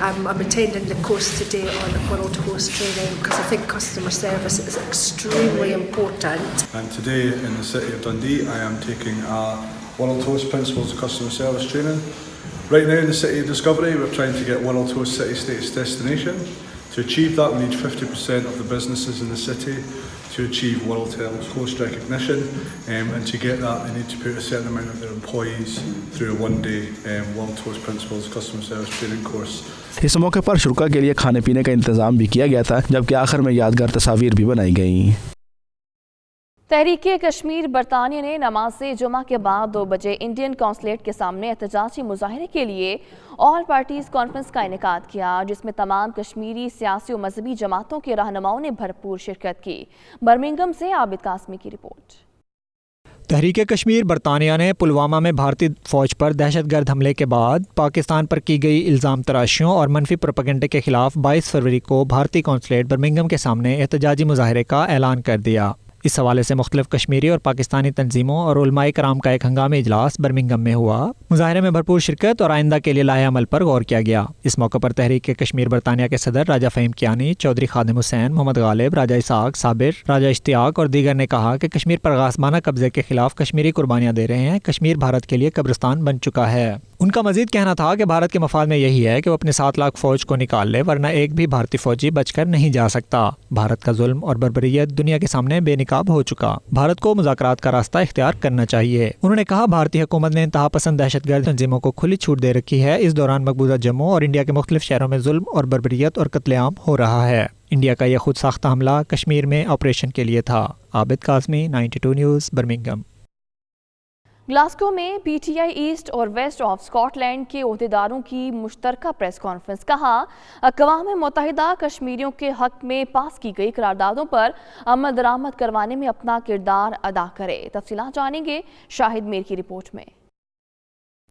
S22: I'm attending the course today on World Host Training because I think customer service is extremely important.
S23: And today in the city of Dundee I am taking a World Host Principles of Customer Service training. Right now in the city of Discovery we're trying to get World Host City Status destination. To achieve that we need 50% of the businesses in the city to achieve World Host recognition, and to get that they need to put a certain amount of their employees through a one-day World Host Principles Customer Service training course.
S19: इस मौके पर शुरा के लिए खाने पीने का इंतजाम भी किया गया था, जबकि आखिर में यादगार तस्वीर भी बनाई गई।
S2: तहरीके कश्मीर बरतानिया ने नमाज जुमा के बाद 2 बजे इंडियन कौंसलेट के सामने एहतजाजी मुजाहरे के लिए ऑल पार्टीज कॉन्फ्रेंस का इनेकाद किया, जिसमें तमाम कश्मीरी सियासी और मजहबी जमातों के रहनुमाओं ने भरपूर शिरकत की। बर्मिंघम से आबिद कासमी की रिपोर्ट।
S18: तहरीक कश्मीर बरतानिया ने पुलवामा में भारतीय फ़ौज पर दहशतगर्द हमले के बाद पाकिस्तान पर की गई इल्ज़ाम तराशियों और मनफी प्रोपेगेंडे के खिलाफ 22 फरवरी को भारतीय कौंसलेट बर्मिंघम के सामने एहतजाजी मुजाहरे का ऐलान कर दिया। इस हवाले से मुख्तलिफ कश्मीरी और पाकिस्तानी तंजीमों और उलमाए कराम का एक हंगामी इजलास बर्मिंघम में हुआ। मुजाहरे में भरपूर शिरकत और आइंदा के लिए लाहे अमल पर गौर किया गया। इस मौके पर तहरीक कश्मीर बरतानिया के सदर राजा फ़हीम कियानी, चौधरी खादिम हुसैन, मोहम्मद गालिब, राजा इसाक, साबिर, राजा इश्तियाक और दीगर ने कहा कि कश्मीर पर गासबाना कब्जे के खिलाफ कश्मीरी कुर्बानियाँ दे रहे हैं। कश्मीर भारत के लिए कब्रिस्तान बन चुका है। उनका मजीद कहना था कि भारत के मफाद में यही है कि वो अपने 7 लाख फौज को निकाल ले, वरना एक भी भारतीय फौजी बचकर नहीं जा सकता। भारत का जुल्म और बर्बरियत दुनिया के सामने बेनिकाब हो चुका। भारत को मुज़ाकरात का रास्ता इख्तियार करना चाहिए। उन्होंने कहा भारतीय हुकूमत ने इंतहा पसंद दहशतगर्द तंजीमों को खुली छूट दे रखी है। इस दौरान मकबूजा जम्मू और इंडिया के मुख्तलिफ शहरों में जुल्म और बर्बरियत और कत्लेआम हो रहा है। इंडिया का यह खुद साख्ता हमला कश्मीर में ऑपरेशन के लिए था। Abid Kazmi, 92 news, Birmingham.
S2: Glasgow में पीटीआई ईस्ट और वेस्ट ऑफ स्कॉटलैंड के ओहदेदारों की मुश्तरका प्रेस कॉन्फ्रेंस। कहा अक़वाम मुत्तहिदा कश्मीरियों के हक में पास की गई करारदादों पर अमल दरामद करवाने में अपना किरदार अदा करे। तफसीलात जानेंगे शाहिद मीर की रिपोर्ट में।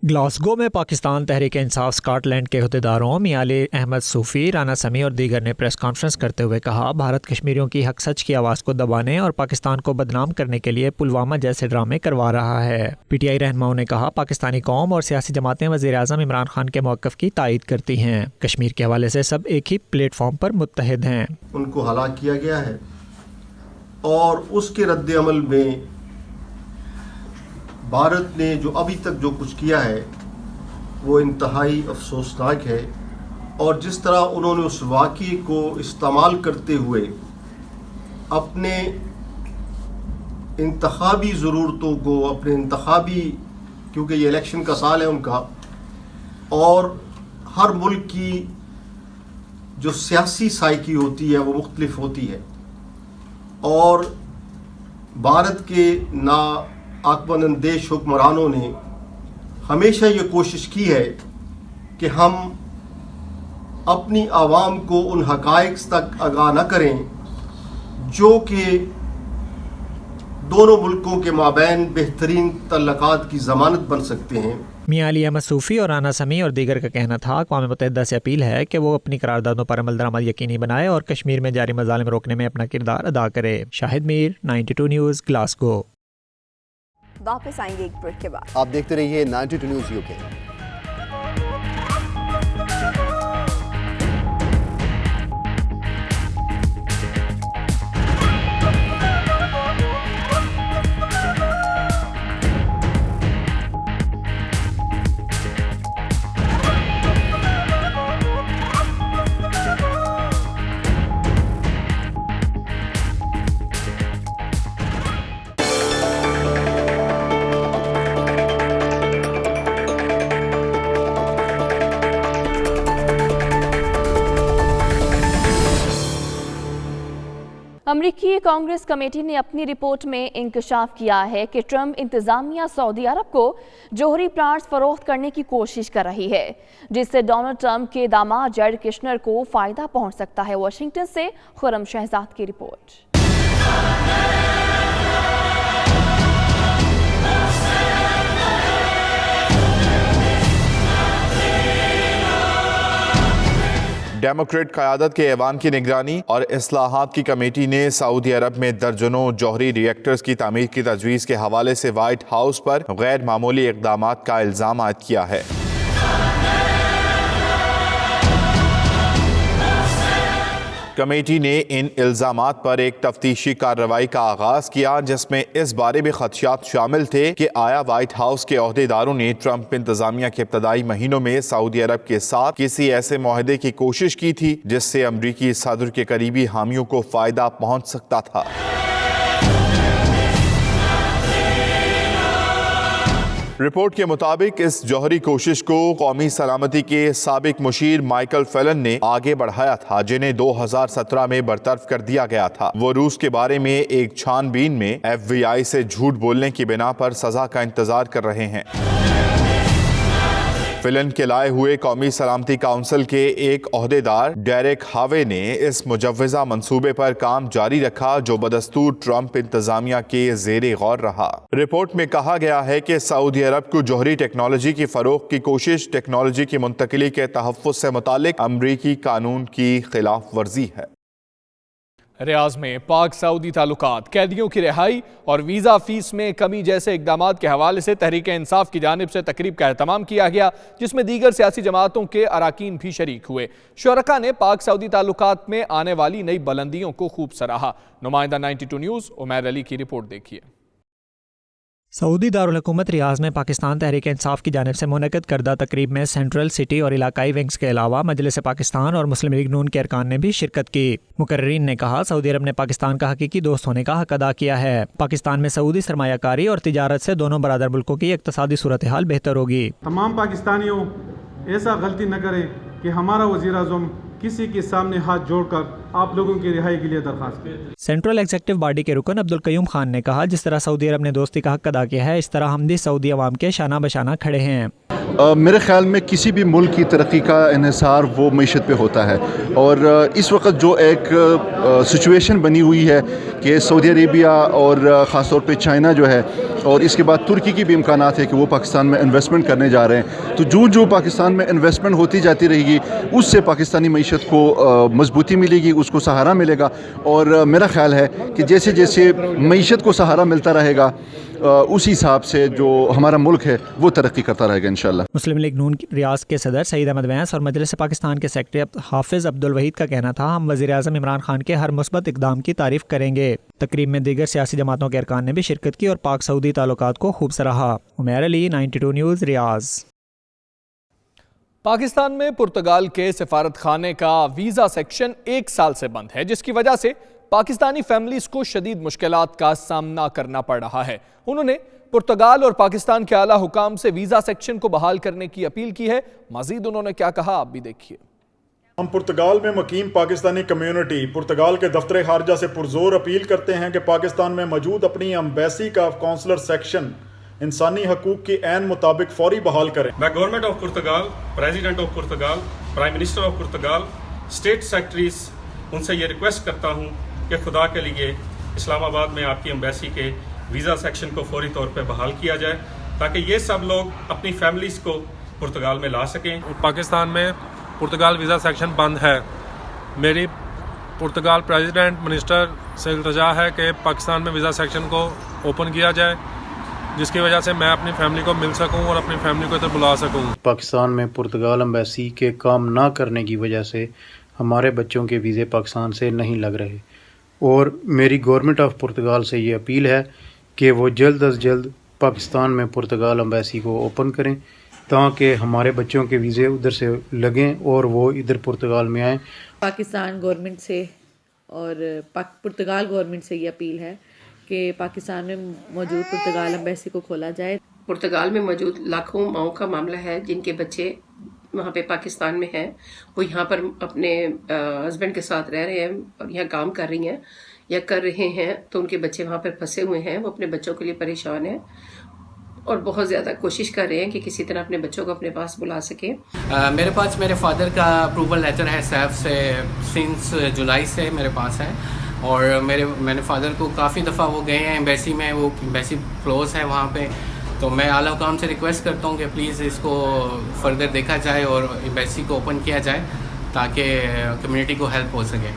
S18: ग्लासगो में पाकिस्तान तहरीक इंसाफ स्कॉटलैंड के अहदेदारों मियां अली अहमद सूफी, राना समी और दीगर ने प्रेस कॉन्फ्रेंस करते हुए कहा भारत कश्मीरियों की हक सच की आवाज़ को दबाने और पाकिस्तान को बदनाम करने के लिए पुलवामा जैसे ड्रामे करवा रहा है। पीटीआई रहनुमाओं ने कहा पाकिस्तानी कौम और सियासी जमातें वज़ीर आज़म इमरान खान के मौक़िफ़ की तायद करती हैं। कश्मीर के हवाले से सब एक ही प्लेटफॉर्म पर मुत्तहिद हैं।
S5: उनको हलाक किया गया है और उसके रद्द अमल में भारत ने जो अभी तक जो कुछ किया है वो इंतहाई अफसोसनाक है। और जिस तरह उन्होंने उस वाक़ये को इस्तेमाल करते हुए अपने इंतखाबी ज़रूरतों को, अपने इंतखाबी, क्योंकि ये इलेक्शन का साल है उनका, और हर मुल्क की जो सियासी साइकी होती है वो मुख्तलिफ होती है, और भारत के ना आत्मनिर्देश हुक्मरानों ने हमेशा ये कोशिश की है कि हम अपनी आवाम को उन हक़ाइक़ तक आगाह न करें जो कि दोनों मुल्कों के माबैन बेहतरीन तल्लुकात की ज़मानत बन सकते हैं।
S18: मियां अली अहमद सूफी और राना समी और दीगर का कहना था अक़वाम मुत्तहिदा से अपील है कि वो अपनी करारदादों पर अमल दरामद यकीनी बनाए और कश्मीर में जारी मज़ालिम रोकने में अपना किरदार अदा करे। Shahid Mir, 92 news, Glasgow.
S4: वापस आएंगे एक ब्रेक के बाद।
S3: आप देखते रहिए 92 न्यूज़ यूके।
S2: अमरीकी कांग्रेस कमेटी ने अपनी रिपोर्ट में इंकशाफ किया है कि ट्रंप इंतजामिया सऊदी अरब को जोहरी प्लांट्स फरोख्त करने की कोशिश कर रही है, जिससे डोनाल्ड ट्रंप के दामाद जैरेड कुशनर को फायदा पहुंच सकता है। वाशिंगटन से खुर्रम शहजाद की रिपोर्ट।
S13: डेमोक्रेट क़यादत के ऐवान की निगरानी और इस्लाहात की कमेटी ने सऊदी अरब में दर्जनों जौहरी रिएक्टर्स की तामीर की तजवीज़ के हवाले से व्हाइट हाउस पर गैर मामूली इक़दामात का इल्ज़ाम आयद किया है। कमेटी ने इन इल्ज़ामात पर एक तफ्तीशी कार्रवाई का आगाज़ किया, जिसमें इस बारे में खदशात शामिल थे कि आया व्हाइट हाउस के ओहदेदारों ने ट्रंप इंतजामिया के इब्तदाई महीनों में सऊदी अरब के साथ किसी ऐसे मुआहदे की कोशिश की थी जिससे अमरीकी सदर के करीबी हामियों को फ़ायदा पहुँच सकता था। रिपोर्ट के मुताबिक इस जौहरी कोशिश को कौमी सलामती के साबिक मुशीर माइकल फेलन ने आगे बढ़ाया था, जिन्हें 2017 में बरतरफ कर दिया गया था। वो रूस के बारे में एक छानबीन में FBI से झूठ बोलने की बिना पर सजा का इंतजार कर रहे हैं। फिलन के लाए हुए कौमी सलामती काउंसिल के एक ओहदेदार डेरेक हावे ने इस मुजव्वज़ा मंसूबे पर काम जारी रखा, जो बदस्तूर ट्रंप इंतजामिया के ज़ेरे गौर रहा। रिपोर्ट में कहा गया है कि सऊदी अरब को जौहरी टेक्नोलॉजी की फरोख की कोशिश टेक्नोलॉजी की मुंतकिली के तहफ़्फ़ुज़ से मुतालिक अमरीकी कानून की खिलाफ वर्जी है।
S1: रियाज में पाक सऊदी ताल्लुकात, कैदियों की रिहाई और वीज़ा फीस में कमी जैसे इकदाम के हवाले से तहरीक इंसाफ की जानिब से तकरीब का एहतमाम किया गया, जिसमें दीगर सियासी जमातों के अराकीन भी शरीक हुए। शुरका ने पाक सऊदी ताल्लुकात में आने वाली नई बुलंदियों को खूब सराहा। नुमाइंदा 92 न्यूज़ उमैर अली की रिपोर्ट देखिए।
S18: सऊदी दारुल हुकूमत रियाज में पाकिस्तान तहरीक इंसाफ की जानिब से मुनक़िद करदा तकरीब में सेंट्रल सिटी और इलाकाई विंग्स के अलावा मजलिस पाकिस्तान और मुस्लिम लीग नून के अरकान ने भी शिरकत की। मुकर्रीन ने कहा, सऊदी अरब ने पाकिस्तान का हकीकी दोस्त होने का हक अदा किया है। पाकिस्तान में सऊदी सरमायाकारी और तिजारत से दोनों बरादर मुल्कों की इक़्तिसादी सूरत हाल बेहतर होगी।
S6: तमाम पाकिस्तानियों ऐसा गलती न करें कि हमारा वज़ीर आज़म किसी के सामने हाथ जोड़कर आप लोगों की रिहाई के लिए दरखास्त करें।
S18: सेंट्रल एग्जीक्यूटिव बॉडी के रुकन अब्दुल कयूम खान ने कहा, जिस तरह सऊदी अरब ने दोस्ती का हक अदा किया है, इस तरह हम भी सऊदी अवाम के शाना बशाना खड़े हैं।
S7: मेरे ख्याल में किसी भी मुल्क की तरक्की का इन्हिसार वो मीशत पे होता है, और इस वक्त जो एक सिचुएशन बनी हुई है कि सऊदी अरेबिया और ख़ास तौर पे चाइना जो है, और इसके बाद तुर्की की भी इम्कानात है कि वो पाकिस्तान में इन्वेस्टमेंट करने जा रहे हैं। तो जो पाकिस्तान में इन्वेस्टमेंट होती जाती रहेगी, उससे पाकिस्तानी मीशत को मजबूती मिलेगी, उसको सहारा मिलेगा। और मेरा ख्याल है कि जैसे जैसे मीशत को सहारा मिलता रहेगा, उसी हिसाब से जो हमारा मुल्क है वो तरक्की करता रहेगा इंशाल्लाह।
S18: मुस्लिम लीग नून रियाज के सदर सईद अहमद वैस और मजलिस पाकिस्तान के सेक्रेटरी हाफिज अब्दुल वहीद का कहना था, हम वज़ीर आज़म इमरान खान के हर मुस्बत इकदाम की तारीफ करेंगे। तकरीब में दीगर सियासी जमातों के अरकान ने भी शिरकत की और पाक सऊदी ताल्लुकात को खूब सराहा। उमैर अली, 92 न्यूज़, रियाज।
S1: पाकिस्तान में पुर्तगाल के सिफारत खाने का वीज़ा सेक्शन 1 साल से बंद है, जिसकी वजह से पाकिस्तानी फैमिलीज को शदीद मुश्किलात का सामना करना पड़ रहा है। उन्होंने पुर्तगाल और पाकिस्तान के आला हुकाम से वीज़ा सेक्शन को बहाल करने की अपील की है। मजीद उन्होंने क्या कहा, आप भी देखिए।
S24: हम पुर्तगाल में मुकीम पाकिस्तानी कम्युनिटी पुर्तगाल के दफ्तर खारजा से पुरजोर अपील करते हैं कि पाकिस्तान में मौजूद अपनी एम्बेसी का कौंसलर सेक्शन इंसानी हकूक की ऐन मुताबिक फौरी बहाल करें।
S25: मैं government of Portugal, president of Portugal, prime minister of Portugal, state secretaries, उनसे ये रिक्वेस्ट करता हूँ कि खुदा के लिए इस्लामाबाद में आपकी एम्बेसी के वीज़ा सेक्शन को फौरी तौर पर बहाल किया जाए, ताकि ये सब लोग अपनी फैमिलीज़ को पुर्तगाल में ला सकें।
S26: पाकिस्तान में पुर्तगाल वीज़ा सेक्शन बंद है। मेरी पुर्तगाल प्रेसिडेंट मिनिस्टर से इल्तिजा है कि पाकिस्तान में वीज़ा सेक्शन को ओपन किया जाए, जिसकी वजह से मैं अपनी फैमिली को मिल सकूं और अपनी फैमिली को इधर बुला सकूं।
S27: पाकिस्तान में पुर्तगाल एम्बेसी के काम ना करने की वजह से हमारे बच्चों के वीज़े पाकिस्तान से नहीं लग रहे, और मेरी गवर्नमेंट ऑफ पुर्तगाल से ये अपील है कि वो जल्द अज जल्द पाकिस्तान में पुर्तगाल एम्बेसी को ओपन करें, ताकि हमारे बच्चों के वीज़े उधर से लगें और वो इधर पुर्तगाल में आएँ।
S28: पाकिस्तान गवर्नमेंट से और पुर्तगाल गवर्नमेंट से ये अपील है कि पाकिस्तान में मौजूद पुर्तगाल एम्बेसी को खोला जाए।
S29: पुर्तगाल में मौजूद लाखों माओं का मामला है जिनके बच्चे वहाँ पे पाकिस्तान में हैं, वो यहाँ पर अपने हस्बैंड के साथ रह रहे हैं और यहाँ काम कर रही हैं या कर रहे हैं, तो उनके बच्चे वहाँ पर फंसे हुए हैं। वो अपने बच्चों के लिए परेशान हैं और बहुत ज़्यादा कोशिश कर रहे हैं कि किसी तरह अपने बच्चों को अपने पास बुला सके।
S30: मेरे पास मेरे फादर का अप्रूवल लेटर है सैफ से, सिंस जुलाई से मेरे पास है, और मेरे फादर को काफ़ी दफ़ा वो गए हैं एम्बेसी में, वो एम्बेसी क्लोज है वहाँ पे। तो मैं आला हुकाम से रिक्वेस्ट करता हूँ कि प्लीज़ इसको फर्दर देखा जाए और एम्बेसी को ओपन किया जाए ताकि कम्युनिटी को हेल्प हो सके।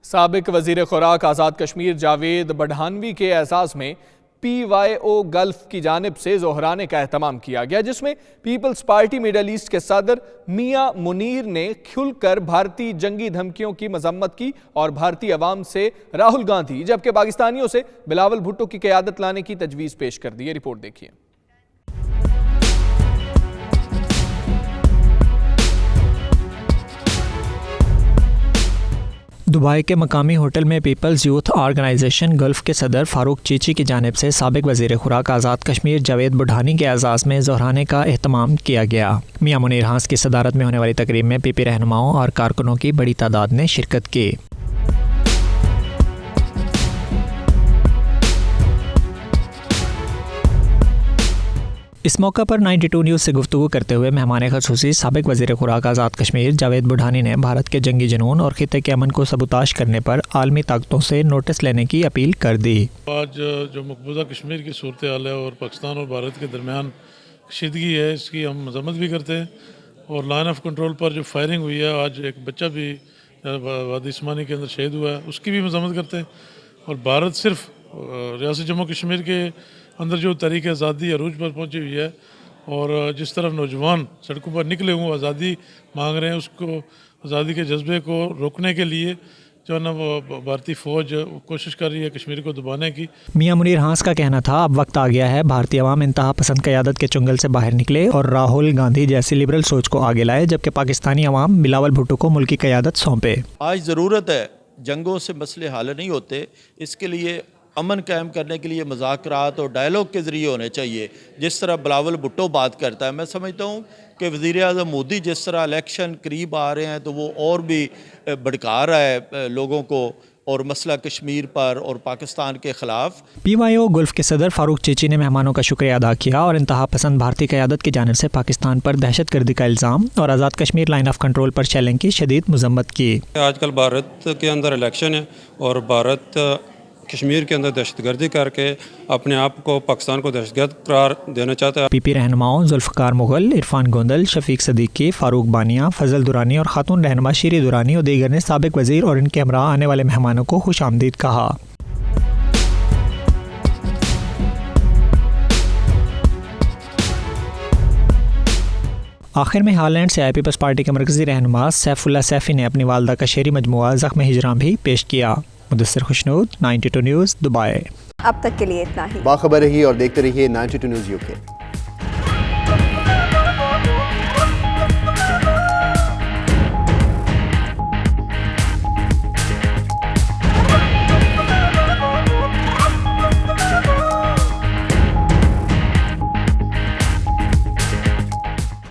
S1: साबिक वज़ीर खुराक आज़ाद कश्मीर जावेद बढ़ानवी के एहसास में PYO गल्फ की जानिब से ज़ोहराने का एहतमाम किया गया, जिसमें पीपल्स पार्टी मिडल ईस्ट के सदर मियां मुनीर ने खुलकर भारतीय जंगी धमकियों की मजम्मत की और भारतीय अवाम से राहुल गांधी जबकि पाकिस्तानियों से बिलावल भुट्टो की क़यादत लाने की तजवीज़ पेश कर दी है। रिपोर्ट देखिए।
S18: दुबई के मकामी होटल में पीपल्स यूथ ऑर्गेनाइजेशन गल्फ के सदर फारूक चीची की जानिब से साबिक वज़ीर खुराक आज़ाद कश्मीर जावेद बुढ़ानी के एजाज़ में ज़ोहराने का एहतमाम किया गया। मियां मुनीर हांस की सदारत में होने वाली तकरीब में PP रहनुमाओं और कारकुनों की बड़ी तादाद ने शिरकत की। इस मौका पर 92 न्यूज़ से गुफ्तगू करते हुए मेहमान ख़ुसूसी साबिक वज़ीर खुराक आज़ाद कश्मीर जावेद बुढ़ानी ने भारत के जंगी जुनून और खित्ते के अमन को सबूताश करने पर आलमी ताकतों से नोटिस लेने की अपील कर दी।
S31: आज जो मकबूजा कश्मीर की सूरत हाल है और पाकिस्तान और भारत के दरमियान कशीदगी है, इसकी हम मजम्मत भी करते हैं। और लाइन ऑफ कंट्रोल पर जो फायरिंग हुई है, आज एक बच्चा भी वादी उस्मानी के अंदर शहीद हुआ है, उसकी भी मज़म्मत करते हैं। और भारत सिर्फ रियासत जम्मू कश्मीर के अंदर जो तहरीक आज़ादी अरूज पर पहुंची हुई है और जिस तरफ नौजवान सड़कों पर निकले हुए आज़ादी मांग रहे हैं, उसको आज़ादी के जज्बे को रोकने के लिए जो है ना वो भारतीय फ़ौज कोशिश कर रही है कश्मीर को दबाने की।
S18: मियां मुनीर हांस का कहना था, अब वक्त आ गया है भारतीय अवाम इंतहा पसंद क़यादत के चुंगल से बाहर निकले और राहुल गांधी जैसी लिबरल सोच को आगे लाए, जबकि पाकिस्तानी अवाम बिलावल भुट्टो को मुल्क की क़यादत सौंपे।
S8: आज ज़रूरत है, जंगों से मसले हल नहीं होते, इसके लिए अमन कायम करने के लिए मुज़ाकरात और डायलॉग के ज़रिए होने चाहिए। जिस तरह बिलावल भुट्टो बात करता है, मैं समझता हूँ कि वज़ीर आज़म मोदी जिस तरह इलेक्शन करीब आ रहे हैं तो वो और भी भड़का रहा है लोगों को और मसला कश्मीर पर और पाकिस्तान के ख़िलाफ़।
S18: PYO गुल्फ के सदर फारूक चीची ने मेहमानों का शुक्रिया अदा किया और इंतहा पसंद भारतीय क़यादत की जानिब से पाकिस्तान पर दहशतगर्दी का इल्ज़ाम और Azad Kashmir line of control पर चैलेंज की शदीद मज़म्मत की।
S9: आजकल भारत के अंदर इलेक्शन है और भारत कश्मीर के अंदर दहशतगर्दी करके अपने आप को पाकिस्तान को दहशतगर्द करार देना चाहता है। PP रहनुमाओं जुल्फ़कार मुग़ल, इरफान गोंदल, शफीक सदीकी, फ़ारूक बानिया, फजल दुरानी और खातून रहनुमा शीरी दुरानी और दीगर ने साबिक वज़ीर और इनके हमरा आने वाले मेहमानों को खुश आमदीद कहा। आखिर में हालैंड से पीपल्स पार्टी के मरकज़ी रहनुमा सैफुल्ला सैफ़ी ने अपनी वालदा का शेरी मजमुआ ज़ख्म हिजरां भी पेश किया। Mudassir Khushnood, 92 news, Dubai.
S4: अब तक के लिए इतना ही।
S3: बाखबर रहिए और देखते रहिए 92 न्यूज़ UK।